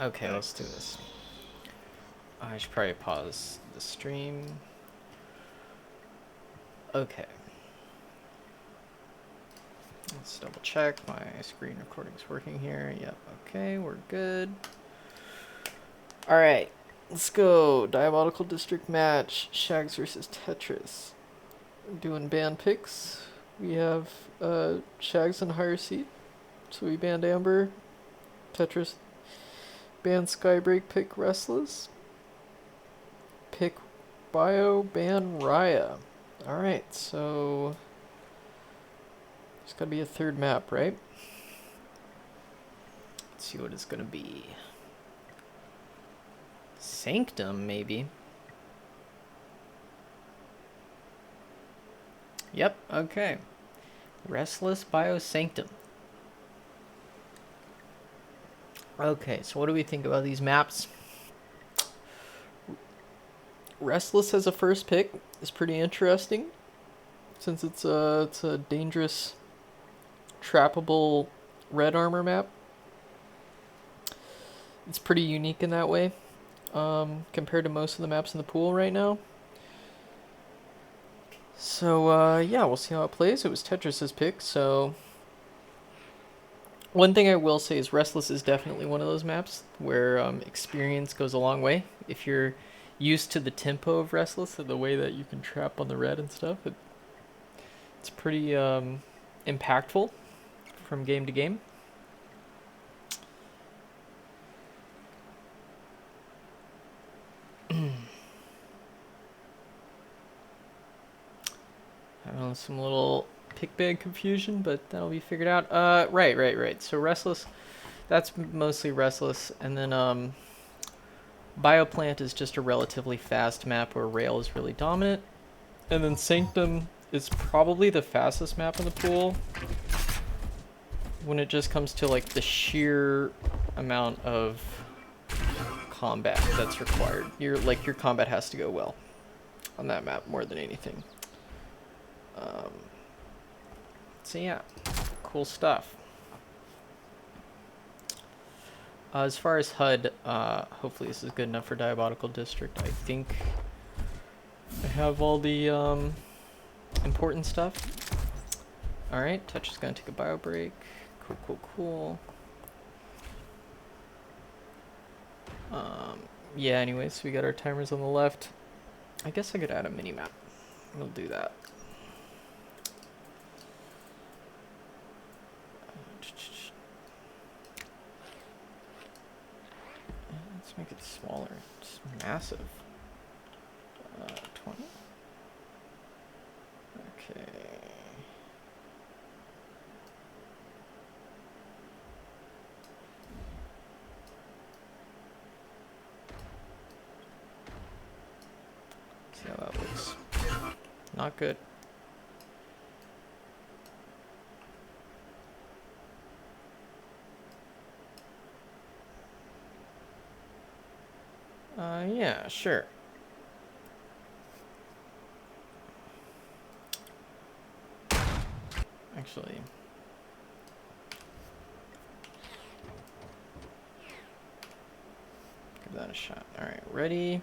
Okay, let's do this. I should probably pause the stream. Okay. Let's double check my screen recording's working here. Yep, okay, we're good. Alright, let's go. Diabotical District match. Shaggs versus Tetris. Doing band picks. We have Shaggs in higher seat. So we banned Amber. Tetris ban Skybreak, pick Restless. Pick Bio, ban Raya. Alright, so there's gotta be a third map, right? Let's see what it's gonna be. Sanctum, maybe. Yep, okay. Restless Bio Sanctum. Okay, so what do we think about these maps? Restless as a first pick is pretty interesting, since it's a dangerous, trappable red armor map. It's pretty unique in that way, compared to most of the maps in the pool right now. So yeah, we'll see how it plays. It was Tetris's pick, so one thing I will say is Restless is definitely one of those maps where experience goes a long way. If you're used to the tempo of Restless and the way that you can trap on the red and stuff, it's pretty impactful from game to game. Having some little pick bag confusion, but that'll be figured out. Right. So Restless, that's mostly Restless, and then Bioplant is just a relatively fast map where Rail is really dominant. And then Sanctum is probably the fastest map in the pool when it just comes to like the sheer amount of combat that's required. Your combat has to go well on that map more than anything. So yeah, cool stuff. As far as HUD, hopefully this is good enough for Diabotical District. I think I have all the important stuff. Alright, Touch is going to take a bio break. Cool. Yeah, anyways, so we got our timers on the left. I guess I could add a mini-map. We'll do that. Let's make it smaller. It's massive. 20? Okay. See how that looks. Not good. Yeah, sure. Actually, give that a shot. All right, ready?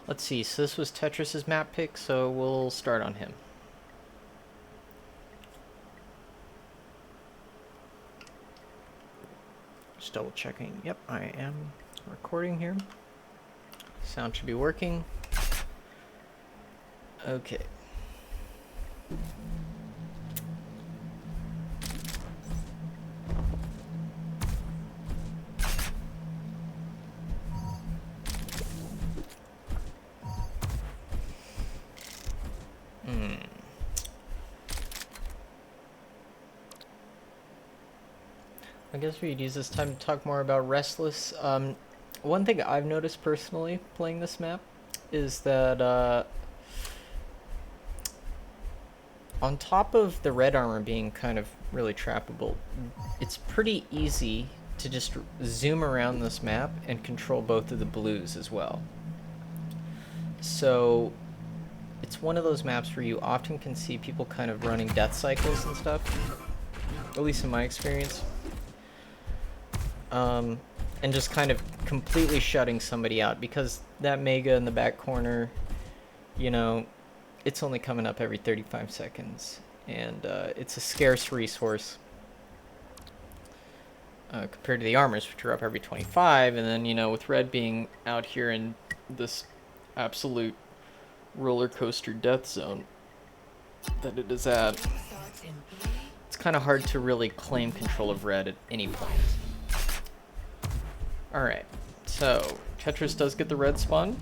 Let's see, so this was Tetris's map pick, so we'll start on him. Just double checking. Yep, I am recording here. Sound should be working. Okay. I guess we'd use this time to talk more about Restless. One thing I've noticed personally playing this map is that on top of the red armor being kind of really trappable, it's pretty easy to just zoom around this map and control both of the blues as well. So it's one of those maps where you often can see people kind of running death cycles and stuff, at least in my experience. And just kind of completely shutting somebody out, because that Mega in the back corner, you know, it's only coming up every 35 seconds, and it's a scarce resource compared to the armors, which are up every 25. And then, you know, with red being out here in this absolute roller coaster death zone that it is at, it's kind of hard to really claim control of red at any point. Alright, so Tetris does get the red spawn.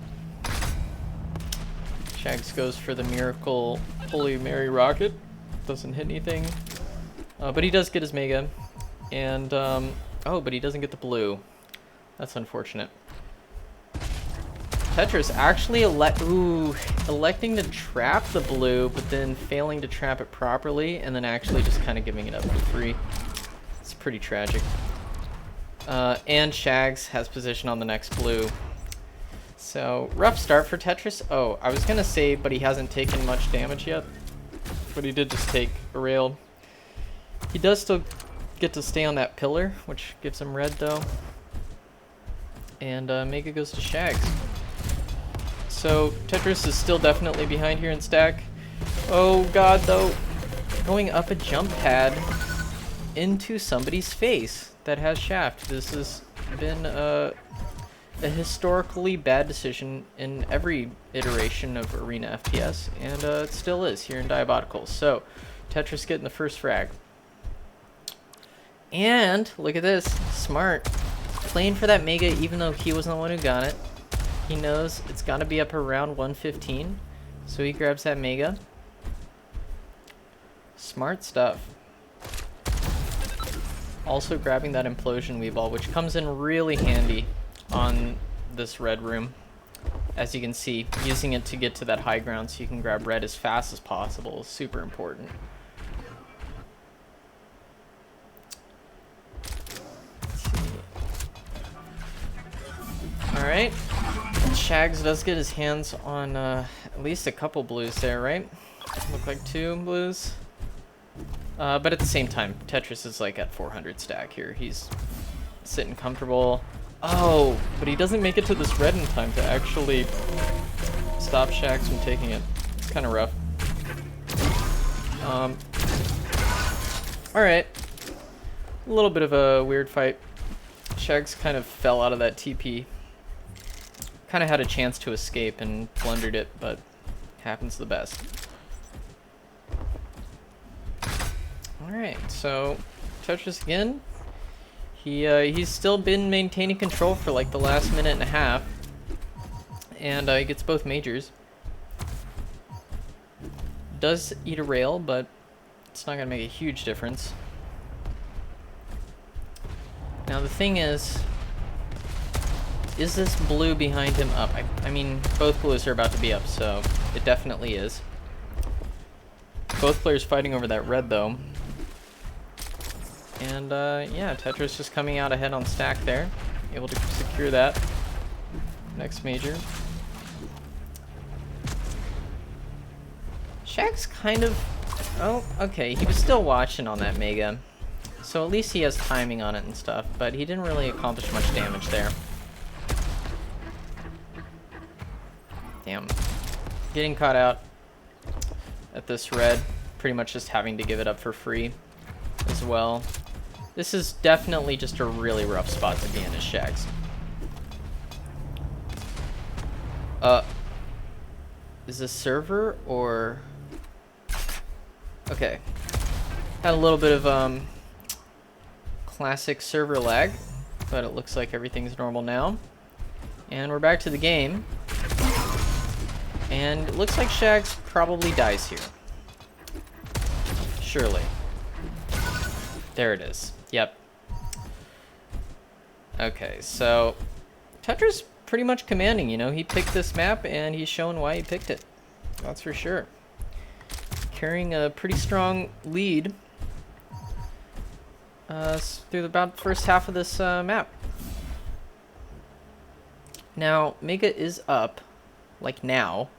Shaggs goes for the miracle Holy Mary rocket. Doesn't hit anything. But he does get his Mega. And, oh, but he doesn't get the blue. That's unfortunate. Tetris actually electing to trap the blue, but then failing to trap it properly, and then actually just kind of giving it up for free. It's pretty tragic. And Shaggs has position on the next blue. So, rough start for Tetris. Oh, I was gonna say, but he hasn't taken much damage yet. But he did just take a rail. He does still get to stay on that pillar, which gives him red though. And Mega goes to Shaggs. So, Tetris is still definitely behind here in stack. Oh god though. Going up a jump pad into somebody's face that has shaft. This has been a historically bad decision in every iteration of Arena FPS, and it still is here in Diabotical. So, Tetris getting the first frag. And, look at this, smart. Playing for that Mega even though he wasn't the one who got it. He knows it's gotta be up around 115, so he grabs that Mega. Smart stuff. Also grabbing that implosion weave ball, which comes in really handy on this red room. As you can see, using it to get to that high ground so you can grab red as fast as possible is super important. Alright, Shaggs does get his hands on at least a couple blues there, right? Look like 2 blues. But at the same time, Tetris is like at 400 stack here. He's sitting comfortable. Oh, but he doesn't make it to this red in time to actually stop Shaggs from taking it. It's kind of rough. Alright. A little bit of a weird fight. Shaggs kind of fell out of that TP. Kind of had a chance to escape and blundered it, but happens the best. Alright, so Tetris again. He's still been maintaining control for like the last minute and a half. And he gets both majors. Does eat a rail, but it's not going to make a huge difference. Now the thing is this blue behind him up? I mean, both blues are about to be up, so it definitely is. Both players fighting over that red though. And yeah, Tetris just coming out ahead on stack there. Able to secure that. Next major. Shaggs kind of... Oh, okay, he was still watching on that Mega. So at least he has timing on it and stuff, but he didn't really accomplish much damage there. Damn. Getting caught out at this red. Pretty much just having to give it up for free as well. This is definitely just a really rough spot to be in as Shaggs. Is this server or... Okay. Had a little bit of classic server lag, but it looks like everything's normal now. And we're back to the game. And it looks like Shaggs probably dies here. Surely. There it is. Yep. Okay, so Tetris pretty much commanding, you know. He picked this map and he's showing why he picked it. That's for sure. Carrying a pretty strong lead through about the first half of this map. Now, Mega is up, like now,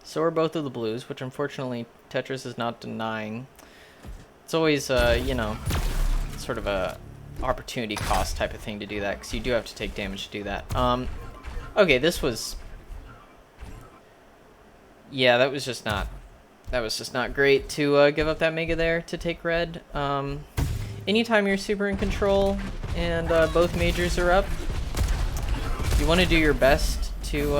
So are both of the blues, which unfortunately Tetris is not denying. It's always, you know, sort of a opportunity cost type of thing to do that, because you do have to take damage to do that. Okay, this was... Yeah, that was just not great to give up that Mega there to take red. Anytime you're super in control and both majors are up, you want to do your best to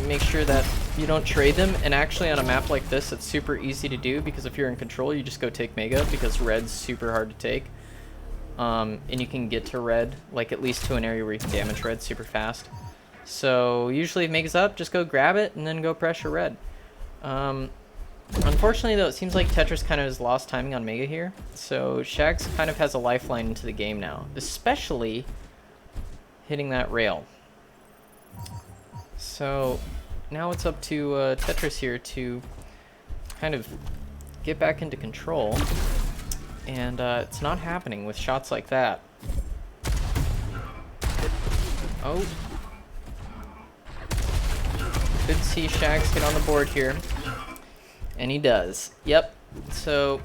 make sure that you don't trade them. And actually on a map like this, it's super easy to do, because if you're in control, you just go take Mega, because red's super hard to take. And you can get to red, like at least to an area where you can damage red super fast. So usually if Mega's up, just go grab it and then go pressure red. Unfortunately though, it seems like Tetris kind of has lost timing on Mega here. So Shaggs kind of has a lifeline into the game now, especially hitting that rail. So now it's up to Tetris here to kind of get back into control. And it's not happening with shots like that. Oh. Good to see Shaggs get on the board here. And he does. Yep. So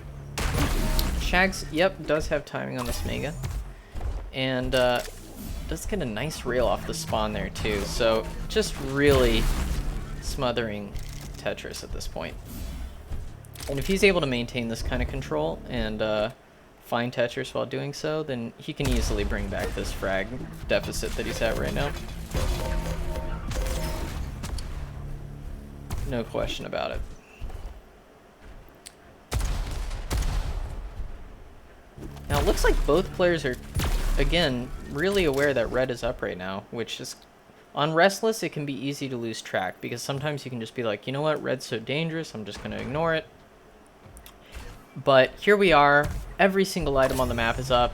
Shaggs, yep, does have timing on this Mega. And does get a nice rail off the spawn there too. So just really smothering Tetris at this point. And if he's able to maintain this kind of control and find Tetris while doing so, then he can easily bring back this frag deficit that he's at right now. No question about it. Now it looks like both players are, again, really aware that red is up right now, which is, on Restless, it can be easy to lose track, because sometimes you can just be like, you know what, red's so dangerous, I'm just going to ignore it. But here we are, every single item on the map is up,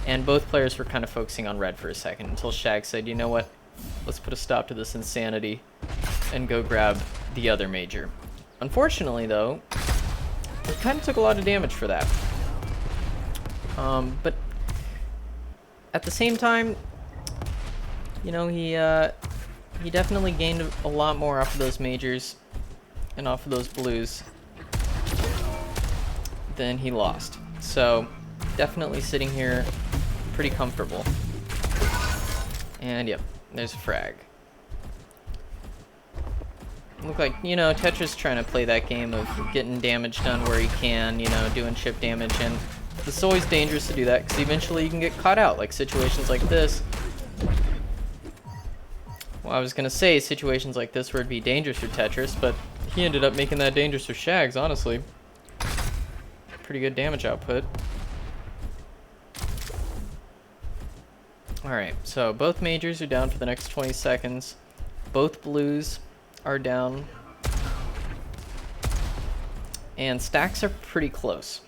and both players were kind of focusing on red for a second, until Shaggs said, you know what, let's put a stop to this insanity, and go grab the other major. Unfortunately, though, he kind of took a lot of damage for that. But at the same time, you know, he definitely gained a lot more off of those majors and off of those blues than he lost. So definitely sitting here pretty comfortable. And yep, there's a frag. Look like, you know, Tetris trying to play that game of getting damage done where he can, you know, doing chip damage, and it's always dangerous to do that, because eventually you can get caught out, like situations like this. Well, I was going to say situations like this where it'd be dangerous for Tetris, but he ended up making that dangerous for Shaggs, honestly. Pretty good damage output. Alright, so both majors are down for the next 20 seconds. Both blues are down. And stacks are pretty close.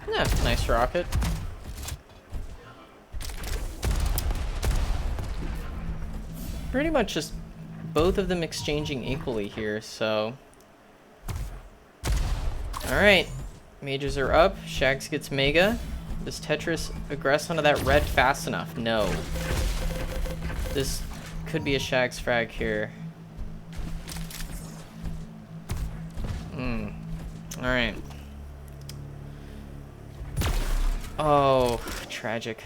Yeah, nice rocket. Pretty much just both of them exchanging equally here, so... Alright, majors are up. Shaggs gets Mega. Does Tetris aggress onto that red fast enough? No. This could be a Shaggs frag here. Alright. Oh, tragic.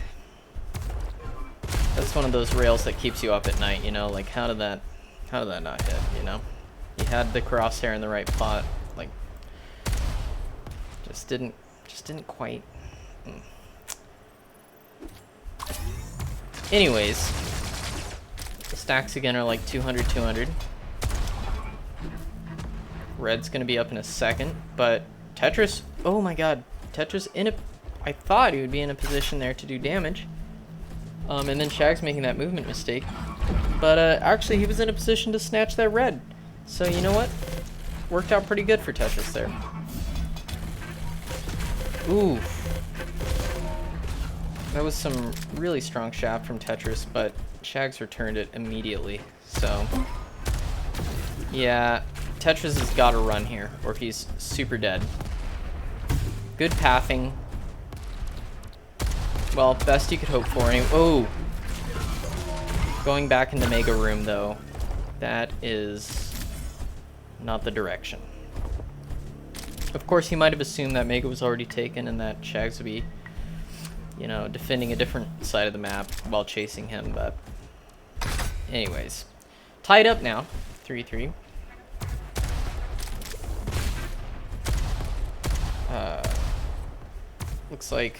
That's one of those rails that keeps you up at night, you know? Like, how did that not hit, you know? You had the crosshair in the right spot, like, just didn't quite. Anyways, the stacks again are like 200, 200. Red's gonna be up in a second, but Tetris, oh my god, Tetris I thought he would be in a position there to do damage. And then Shaggs making that movement mistake. But actually he was in a position to snatch that red. So you know what? Worked out pretty good for Tetris there. Ooh. That was some really strong shaft from Tetris, but Shaggs returned it immediately. So yeah, Tetris has got to run here or he's super dead. Good pathing. Well, best you could hope for anyway. Oh! Going back into Mega Room, though. That is not the direction. Of course, he might have assumed that Mega was already taken and that Shaggs would be, you know, defending a different side of the map while chasing him, but anyways. Tied up now, 3-3. Looks like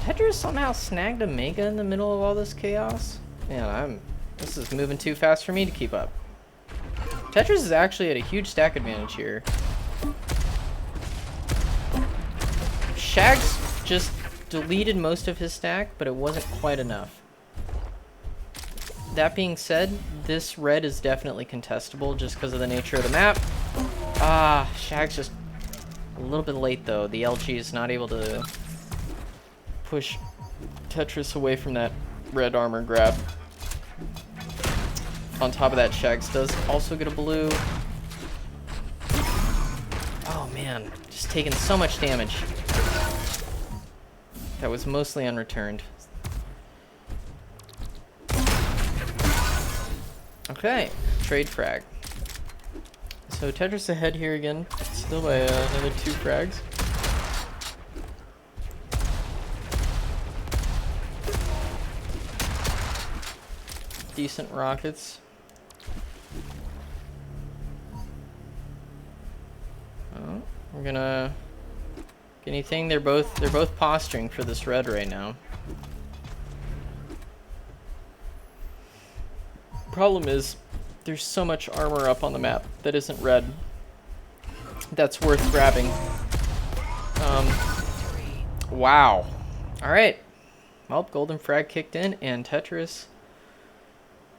Tetris somehow snagged a Mega in the middle of all this chaos. Man, this is moving too fast for me to keep up. Tetris is actually at a huge stack advantage here. Shaggs just deleted most of his stack, but it wasn't quite enough. That being said, this red is definitely contestable just because of the nature of the map. Shaggs just a little bit late though. The LG is not able to push Tetris away from that red armor grab. On top of that, Shaggs does also get a blue. Oh man, just taking so much damage. That was mostly unreturned. Okay, trade frag. So Tetris ahead here again, still by another 2 frags. Decent rockets. Oh, we're gonna get anything. They're both posturing for this red right now. Problem is, there's so much armor up on the map that isn't red that's worth grabbing. Wow. All right. Well, golden frag kicked in, and Tetris,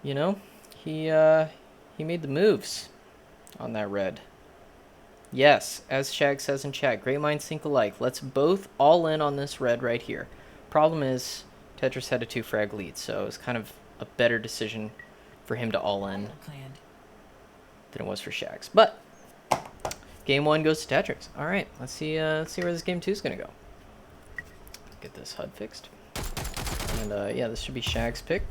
you know, he made the moves on that red. Yes, as Shaggs says in chat, great minds think alike. Let's both all in on this red right here. Problem is, Tetris had a 2 frag lead, so it was kind of a better decision for him to all in than it was for Shaggs. But game 1 goes to Tetris. All right, let's see where this game 2 is gonna go. Get this HUD fixed, and yeah, this should be Shaggs' pick.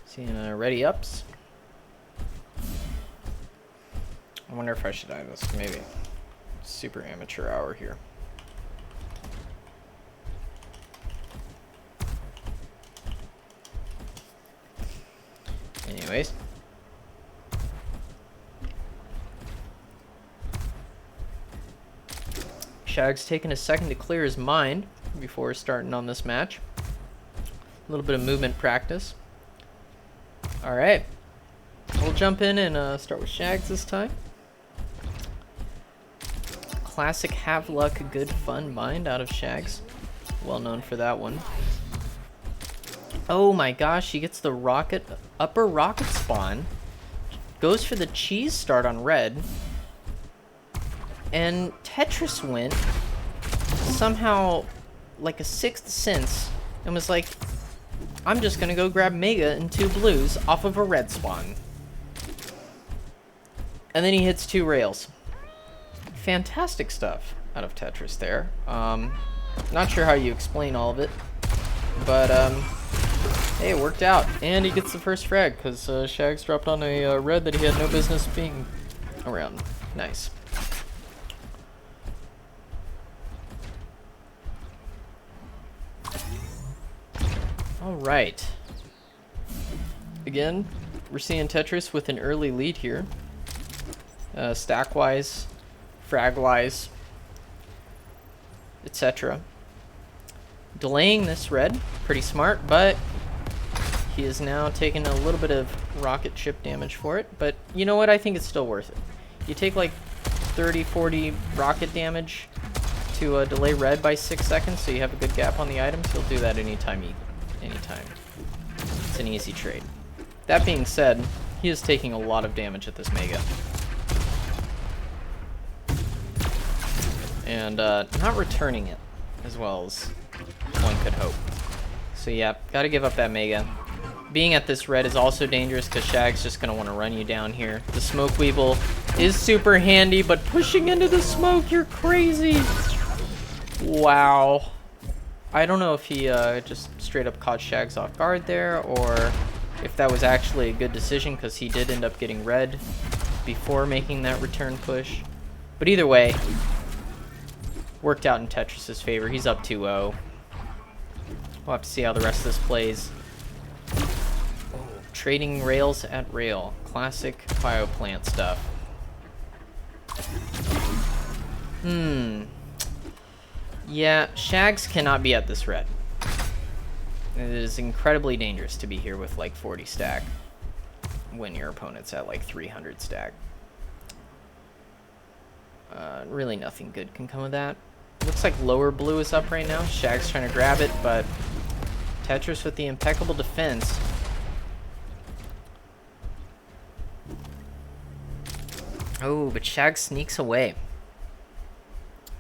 Seeing ready ups. I wonder if I should add this. Maybe. Super amateur hour here. Anyways. Shaggs taking a second to clear his mind before starting on this match. A little bit of movement practice. Alright. We'll jump in and start with Shaggs this time. Classic have luck, good fun mind out of Shaggs. Well known for that one. Oh my gosh, he gets the upper rocket spawn. Goes for the cheese start on red. And Tetris went somehow like a 6th sense and was like, I'm just gonna go grab Mega and 2 blues off of a red spawn. And then he hits 2 rails. Fantastic stuff out of Tetris there. Not sure how you explain all of it, but hey, it worked out. And he gets the first frag because Shaggs dropped on a red that he had no business being around. Nice. All right. Again, we're seeing Tetris with an early lead here. Stack-wise, frag-wise, etc. Delaying this red, pretty smart, but he is now taking a little bit of rocket chip damage for it. But you know what? I think it's still worth it. You take like 30, 40 rocket damage to delay red by 6 seconds, so you have a good gap on the items. You'll do that anytime. It's an easy trade. That being said, he is taking a lot of damage at this Mega. And not returning it as well as one could hope. So yeah, gotta give up that Mega. being at this red is also dangerous because Shaggs just going to want to run you down here. The Smoke Weevil is super handy, but pushing into the smoke, you're crazy. Wow. I don't know if he just straight up caught Shaggs off guard there, or if that was actually a good decision because he did end up getting red before making that return push. But either way, worked out in Tetris's favor. He's up 2-0. We'll have to see how the rest of this plays. Oh, trading rails at rail. Classic bioplant stuff. Yeah, Shaggs cannot be at this red. It is incredibly dangerous to be here with like 40 stack when your opponent's at like 300 stack. Really nothing good can come of that. Looks like lower blue is up right now. Shaggs trying to grab it, but Tetris with the impeccable defense. Oh, but Shaggs sneaks away.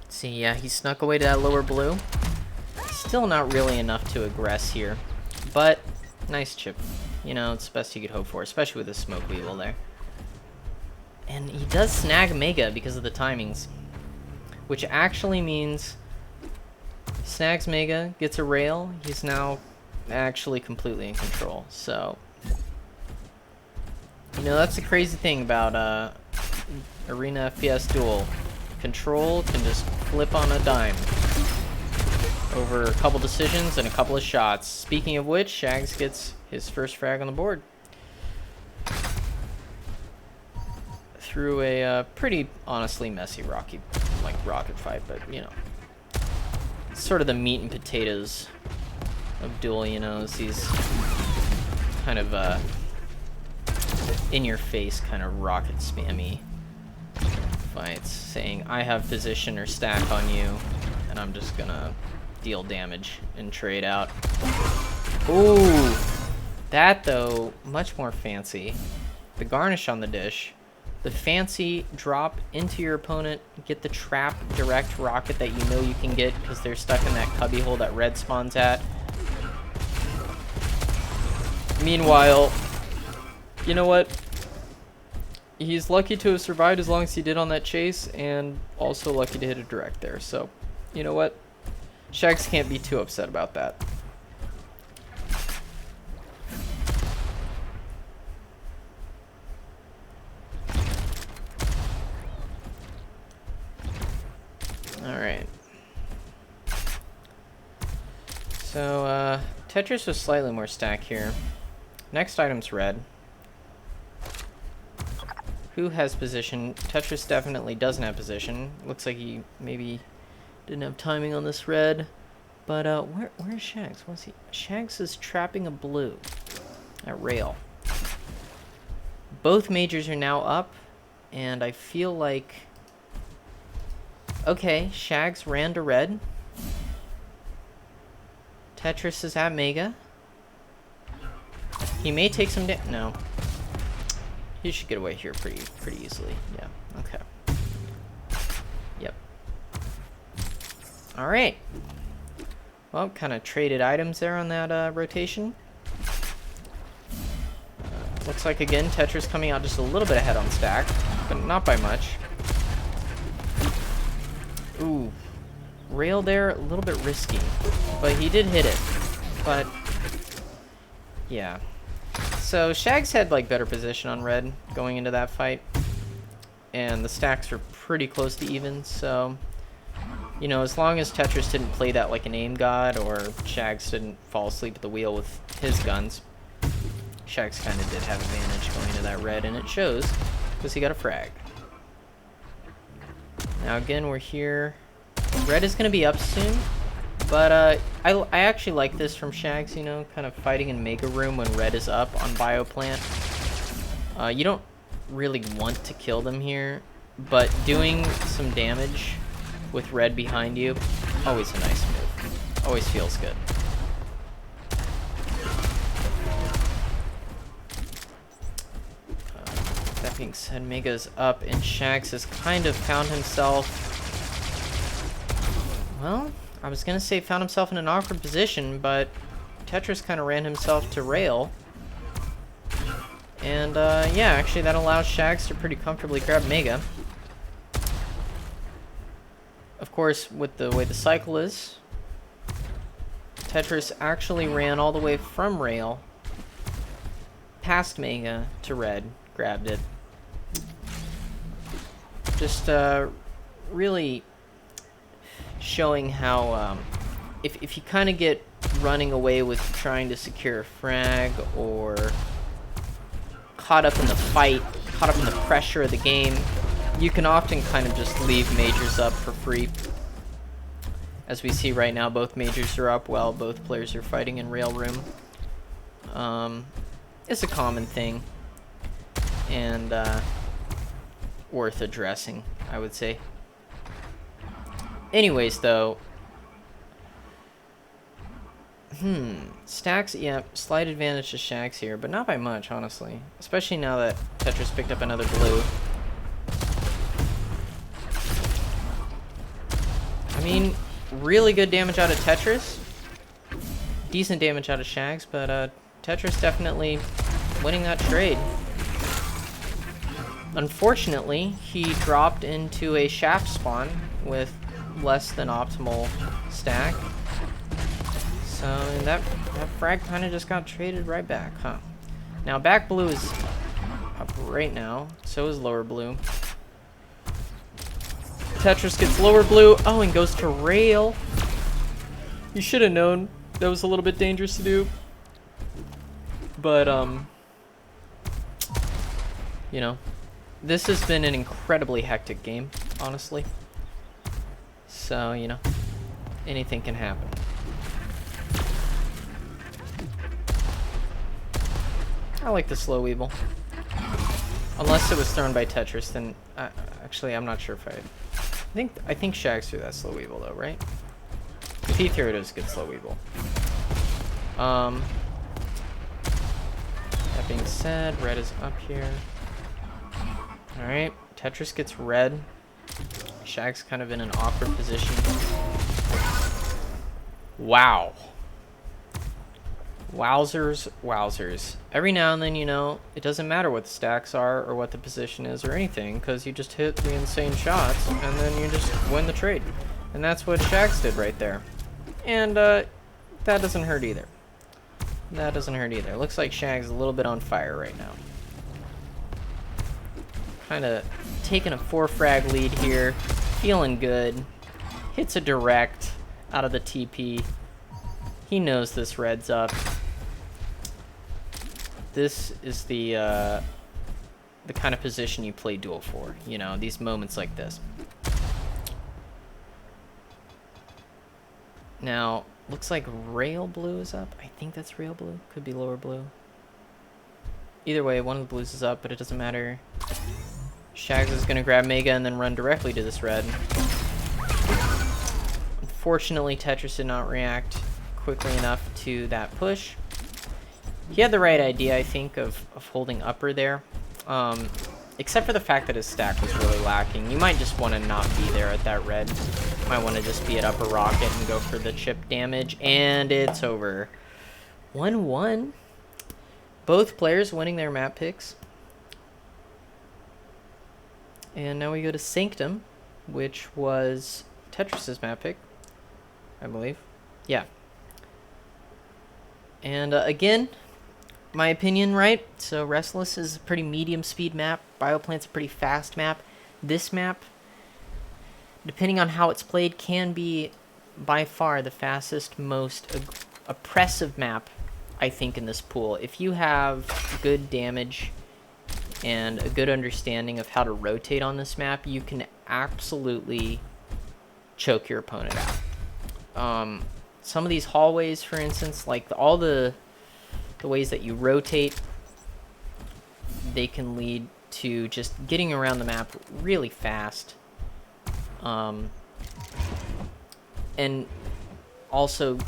See, yeah, he snuck away to that lower blue. Still not really enough to aggress here, but nice chip. You know, it's the best you could hope for, especially with the Smoke Weevil there. And he does snag Mega because of the timings, which actually means snags Mega, gets a rail. He's now actually completely in control. So, you know, that's the crazy thing about Arena FPS Duel. Control can just flip on a dime over a couple decisions and a couple of shots. Speaking of which, Shaggs gets his first frag on the board through a pretty honestly messy rocket fight, but you know, it's sort of the meat and potatoes of Duel, you know, is these kind of in your face kind of rocket spammy fights, saying I have position or stack on you and I'm just gonna deal damage and trade out. Ooh, that though, much more fancy. The garnish on the dish, the fancy drop into your opponent, get the trap direct rocket that you know you can get because they're stuck in that cubby hole that red spawns at. Meanwhile, you know what? He's lucky to have survived as long as he did on that chase, and also lucky to hit a direct there. So, you know what? Shaggs can't be too upset about that. Alright. So, Tetris was slightly more stacked here. Next item's red. Who has position? Tetris definitely doesn't have position. Looks like he maybe didn't have timing on this red. But where's Shaggs? What's he? Shaggs is trapping a blue at rail. Both majors are now up, and I feel like okay, Shaggs ran to red. Tetris is at Mega. He may take some damage. No. He should get away here pretty easily. Yeah, okay. Yep. Alright. Well, kind of traded items there on that rotation. Looks like, again, Tetris coming out just a little bit ahead on stack, but not by much. Ooh. Rail there, a little bit risky, but he did hit it. But, yeah. So Shaggs had like better position on red going into that fight, and the stacks were pretty close to even. So, you know, as long as Tetris didn't play that like an aim god, or Shaggs didn't fall asleep at the wheel with his guns, Shaggs kind of did have advantage going into that red, and it shows because he got a frag. Now again, we're here. Red is going to be up soon. But I actually like this from Shaggs, you know, kind of fighting in Mega Room when red is up on Bioplant. You don't really want to kill them here, but doing some damage with red behind you, always a nice move. Always feels good. That being said, Mega's up, and Shaggs has kind of found himself, well, I was gonna say found himself in an awkward position, but Tetris kind of ran himself to rail And yeah, actually that allows Shaggs to pretty comfortably grab Mega. Of course, with the way the cycle is, Tetris actually ran all the way from rail past Mega to red, grabbed it. Just really showing how if you kind of get running away with trying to secure a frag or caught up in the fight, caught up in the pressure of the game, you can often kind of just leave majors up for free. As we see right now, both majors are up while both players are fighting in rail room. It's a common thing, and worth addressing, I would say. Anyways, though, stacks, yeah, slight advantage to Shaggs here, but not by much, honestly. Especially now that Tetris picked up another blue. I mean, really good damage out of Tetris. Decent damage out of Shaggs, but Tetris definitely winning that trade. Unfortunately, he dropped into a shaft spawn with less than optimal stack. So that frag kind of just got traded right back, huh? Now back blue is up right now. So is lower blue. Tetris gets lower blue. Oh, and goes to rail. You should have known that was a little bit dangerous to do. But you know, this has been an incredibly hectic game, honestly. So, you know, anything can happen. I like the slow weeble. Unless it was thrown by Tetris, then actually I'm not sure if I think Shaggs threw that slow weeble though, right? If he threw it, it was a good slow weeble. That being said, red is up here. Alright, Tetris gets red. Shaggs kind of in an awkward position. Wow. Wowzers, wowzers. Every now and then, you know, it doesn't matter what the stacks are or what the position is or anything, because you just hit the insane shots and then you just win the trade. And that's what Shaggs did right there. And that doesn't hurt either. That doesn't hurt either. Looks like Shaggs is a little bit on fire right now. Kind of taking a 4-frag lead here. Feeling good. Hits a direct out of the TP. He knows this red's up. This is the kind of position you play duel for. You know, these moments like this. Now, looks like rail blue is up. I think that's rail blue. Could be lower blue. Either way, one of the blues is up, but it doesn't matter. Shaggs is going to grab Mega and then run directly to this red. Unfortunately, Tetris did not react quickly enough to that push. He had the right idea, I think, of holding upper there. Except for the fact that his stack was really lacking. You might just want to not be there at that red. Might want to just be at upper rocket and go for the chip damage. And it's over. 1-1. Both players winning their map picks. And now we go to Sanctum, which was Tetris's map pick, I believe. Yeah. And again, my opinion, right? So Restless is a pretty medium speed map. Bioplant's a pretty fast map. This map, depending on how it's played, can be by far the fastest, most oppressive map, I think, in this pool. If you have good damage and a good understanding of how to rotate on this map, you can absolutely choke your opponent out. Some of these hallways, for instance, like all the ways that you rotate, they can lead to just getting around the map really fast. And also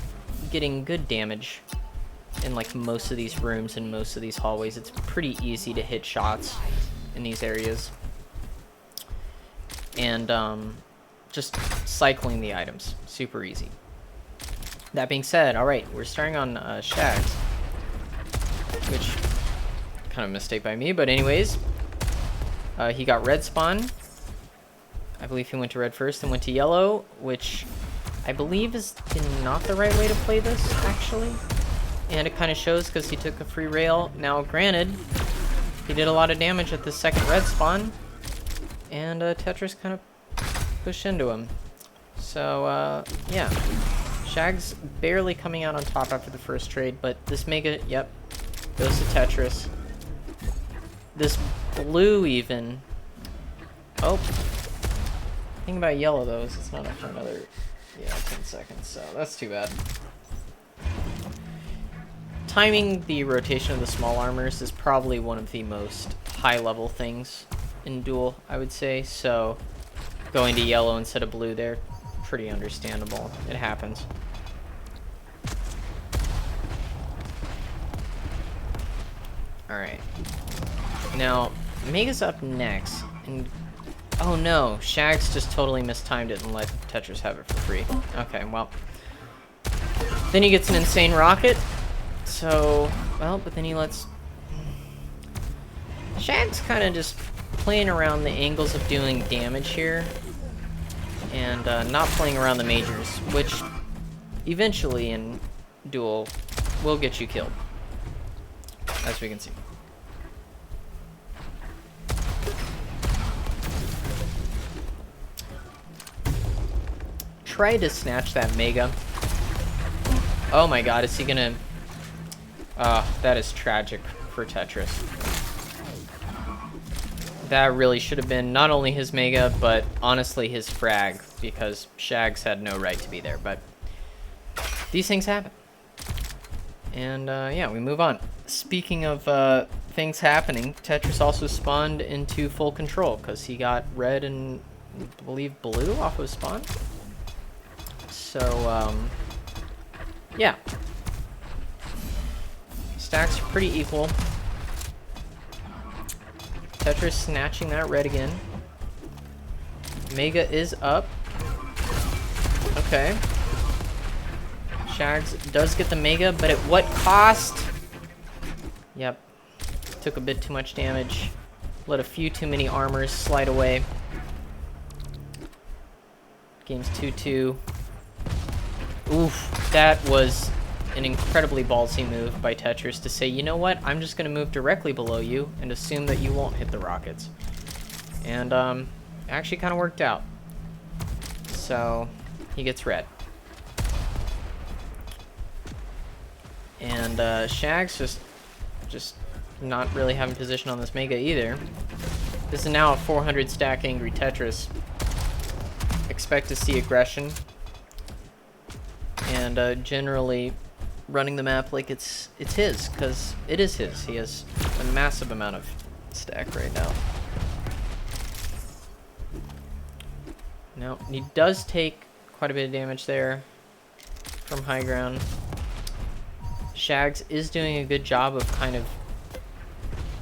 getting good damage in like most of these rooms and most of these hallways. It's pretty easy to hit shots in these areas. And just cycling the items, super easy. That being said, alright, we're starting on Shaggs, which kind of a mistake by me, but anyways. He got red spawn. I believe he went to red first, then went to yellow, which I believe is not the right way to play this, actually. And it kind of shows because he took a free rail. Now, granted, he did a lot of damage at the second red spawn, and Tetris kind of pushed into him. So, yeah. Shaggs barely coming out on top after the first trade, but this Mega, yep, goes to Tetris. This blue even. Oh. Thing about yellow, though, is it's not up for another, 10 seconds, so that's too bad. Timing the rotation of the small armors is probably one of the most high-level things in Duel, I would say, so going to yellow instead of blue there, pretty understandable. It happens. Alright. Now, Mega's up next, and oh no, Shaggs just totally mistimed it and let Tetris have it for free. Okay, well. Then he gets an insane rocket. So, well, but then he lets... Shaggs kind of just playing around the angles of doing damage here. And not playing around the majors, which eventually in Duel will get you killed. As we can see. Try to snatch that Mega. Oh my god, is he gonna... that is tragic for Tetris. That really should have been not only his Mega, but honestly his frag, because Shaggs had no right to be there, but these things happen. And yeah, we move on. Speaking of things happening, Tetris also spawned into full control, because he got red and, I believe, blue off of spawn. So, yeah. Stacks are pretty equal. Tetris snatching that red again. Mega is up. Okay. Shaggs does get the Mega, but at what cost? Yep. Took a bit too much damage. Let a few too many armors slide away. Game's 2-2. Oof, that was an incredibly ballsy move by Tetris to say, you know what, I'm just going to move directly below you and assume that you won't hit the rockets. And actually kind of worked out. So he gets red. And Shaggs just not really having position on this Mega either. This is now a 400 stack AngryTetris. Expect to see aggression. And generally running the map like it's his, because it is his. He has a massive amount of stack right now. Now, he does take quite a bit of damage there from high ground. Shaggs is doing a good job of kind of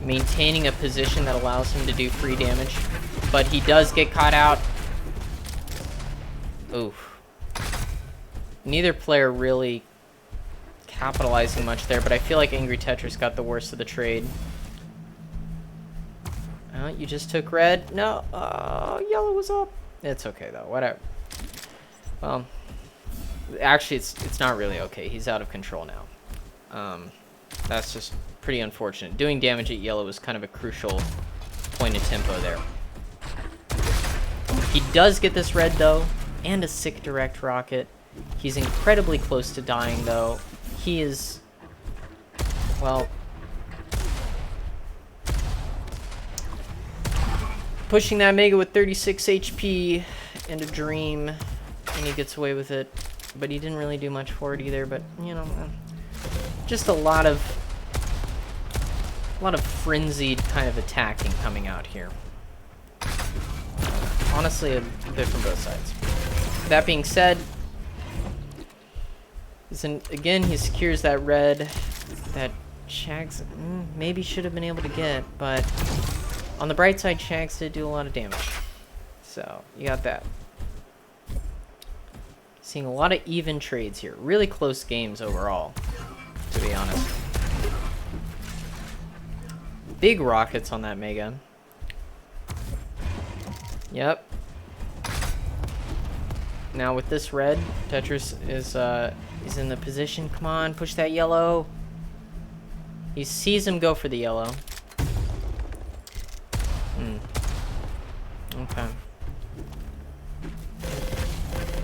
maintaining a position that allows him to do free damage, but he does get caught out. Oof. Neither player really capitalizing much there, but I feel like AngryTetris got the worst of the trade. You just took red. No, yellow was up. It's okay though. Whatever. Well, actually, it's not really okay. He's out of control now. That's just pretty unfortunate. Doing damage at yellow was kind of a crucial point of tempo there. He does get this red though, and a sick direct rocket. He's incredibly close to dying, though. He is, well, pushing that Mega with 36 HP and a dream, and he gets away with it. But he didn't really do much for it either. But you know, just a lot of frenzied kind of attacking coming out here. Honestly, a bit from both sides. That being said. Again, he secures that red that Shaggs maybe should have been able to get, but on the bright side, Shaggs did do a lot of damage. So, you got that. Seeing a lot of even trades here. Really close games overall, to be honest. big rockets on that Mega. Yep. Now with this red, Tetris is in the position. Come on, push that yellow. He sees him go for the yellow. Okay.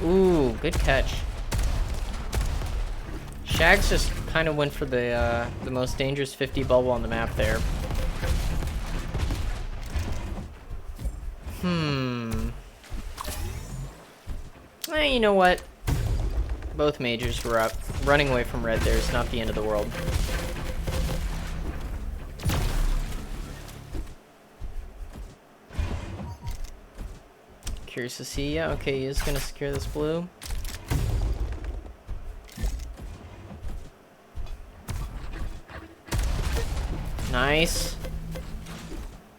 Ooh, good catch. Shaggs just kind of went for the most dangerous 50 bubble on the map there. You know what? Both majors were up. Running away from red there is not the end of the world. Curious to see. Yeah, okay, he is going to secure this blue. Nice.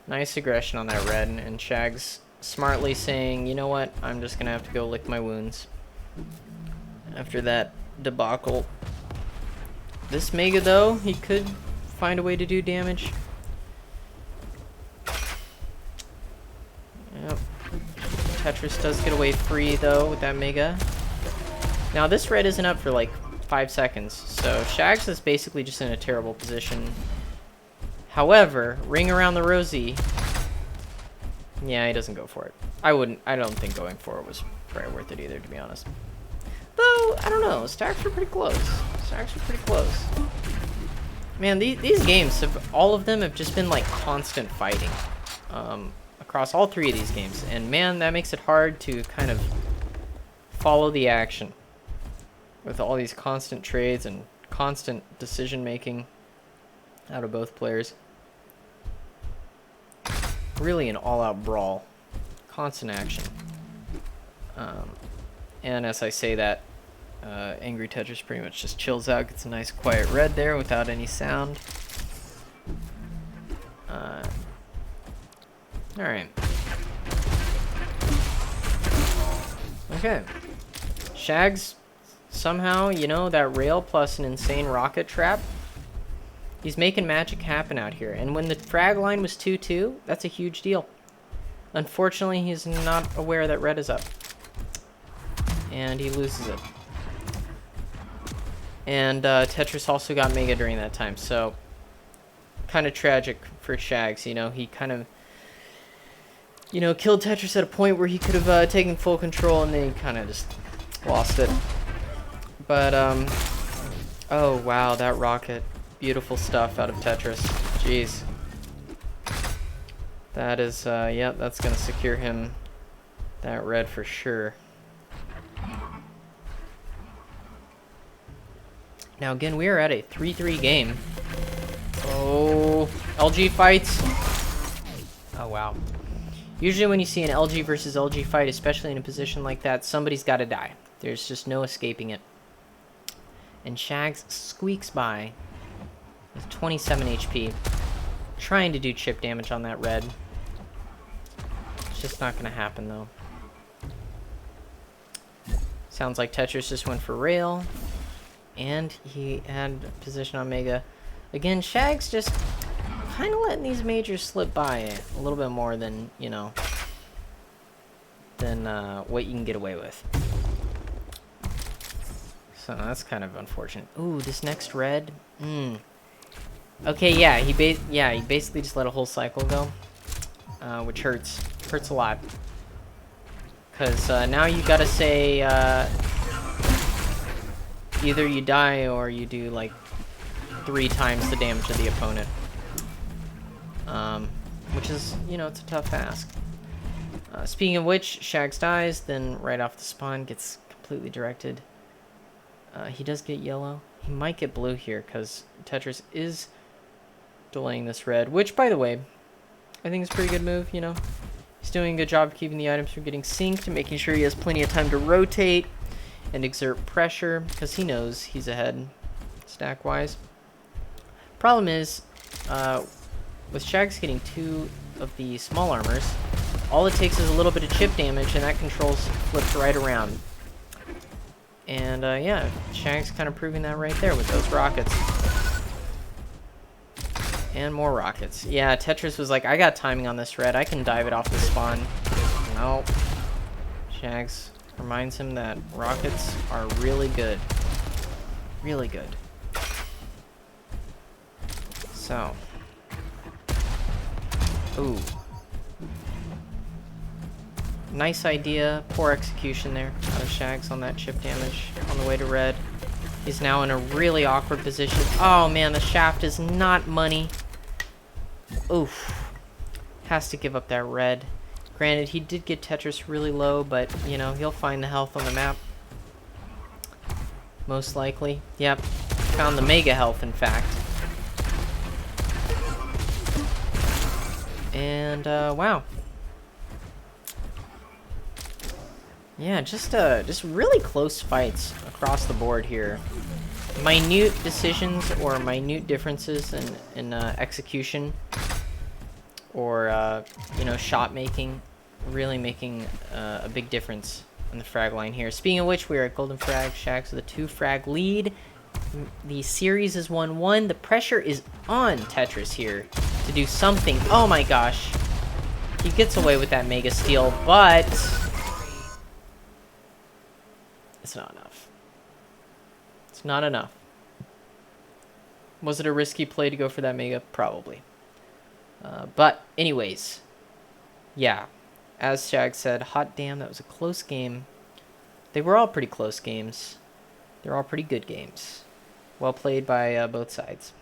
Nice aggression on that red, and Shaggs smartly saying, you know what, I'm just going to have to go lick my wounds after that debacle. This Mega, though, he could find a way to do damage. Yep. Tetris does get away free, though, with that Mega. Now, this red isn't up for, like, 5 seconds, so Shaggs is basically just in a terrible position. However, ring around the rosy. Yeah, he doesn't go for it. I don't think going for it was very worth it either, to be honest. Though, I don't know. Stacks were pretty close. Stacks were pretty close. Man, these games, all of them have just been, like, constant fighting. Across all 3 of these games. And, man, that makes it hard to kind of follow the action. With all these constant trades and constant decision-making out of both players. Really an all-out brawl. Constant action. And as I say that, AngryTetris pretty much just chills out, gets a nice quiet red there without any sound. Alright. Okay. Shaggs, somehow, you know, that rail plus an insane rocket trap. He's making magic happen out here. And when the frag line was 2-2, that's a huge deal. Unfortunately, he's not aware that red is up. And he loses it. And Tetris also got Mega during that time. So, kind of tragic for Shaggs. You know, he kind of, you know, killed Tetris at a point where he could have taken full control. And then he kind of just lost it. But, oh, wow, that rocket. Beautiful stuff out of Tetris. Jeez. That is, yep, that's going to secure him that red for sure. Now, again, we are at a 3-3 game. Oh, LG fights. Oh, wow. Usually when you see an LG versus LG fight, especially in a position like that, somebody's got to die. There's just no escaping it. And Shaggs squeaks by with 27 HP, trying to do chip damage on that red. It's just not going to happen, though. Sounds like Tetris just went for rail, and he had position on Mega. Again, Shaggs just kind of letting these majors slip by a little bit more than, you know, than what you can get away with. So that's kind of unfortunate. Ooh, this next red. Okay, yeah, he basically just let a whole cycle go, which hurts a lot. Cause now you gotta say either you die or you do like 3 times the damage of the opponent, which is, you know, it's a tough ask. Speaking of which, Shaggs dies, then right off the spawn gets completely directed. He does get yellow. He might get blue here because Tetris is delaying this red, which, by the way, I think is a pretty good move, you know. He's doing a good job of keeping the items from getting synced and making sure he has plenty of time to rotate and exert pressure because he knows he's ahead stack-wise. Problem is, with Shaggs getting 2 of the small armors, all it takes is a little bit of chip damage and that controls flipped right around. And yeah, Shaggs kind of proving that right there with those rockets. And more rockets. Yeah, Tetris was like, I got timing on this red. I can dive it off the spawn. No. Shaggs reminds him that rockets are really good. Really good. So. Ooh. Nice idea. Poor execution there out of Shaggs on that chip damage on the way to red. He's now in a really awkward position. Oh man, the shaft is not money. Oof. Has to give up that red. Granted, he did get Tetris really low, but, you know, he'll find the health on the map. Most likely. Yep. Found the mega health, in fact. And, wow. Yeah, just really close fights across the board here. Minute decisions or minute differences in execution or, you know, shot making, really making a big difference in the frag line here. Speaking of which, we are at golden frag. Shaggs with a 2-frag lead. The series is 1-1. The pressure is on Tetris here to do something. Oh my gosh. He gets away with that mega steal, but it's not enough. It's not enough. Was it a risky play to go for that mega? Probably. But anyways, yeah, as Shaggs said, hot damn, that was a close game. They were all pretty close games. They're all pretty good games. Well played by both sides.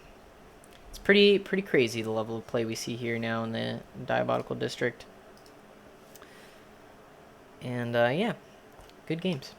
It's pretty crazy the level of play we see here now in the Diabotical District. And yeah, good games.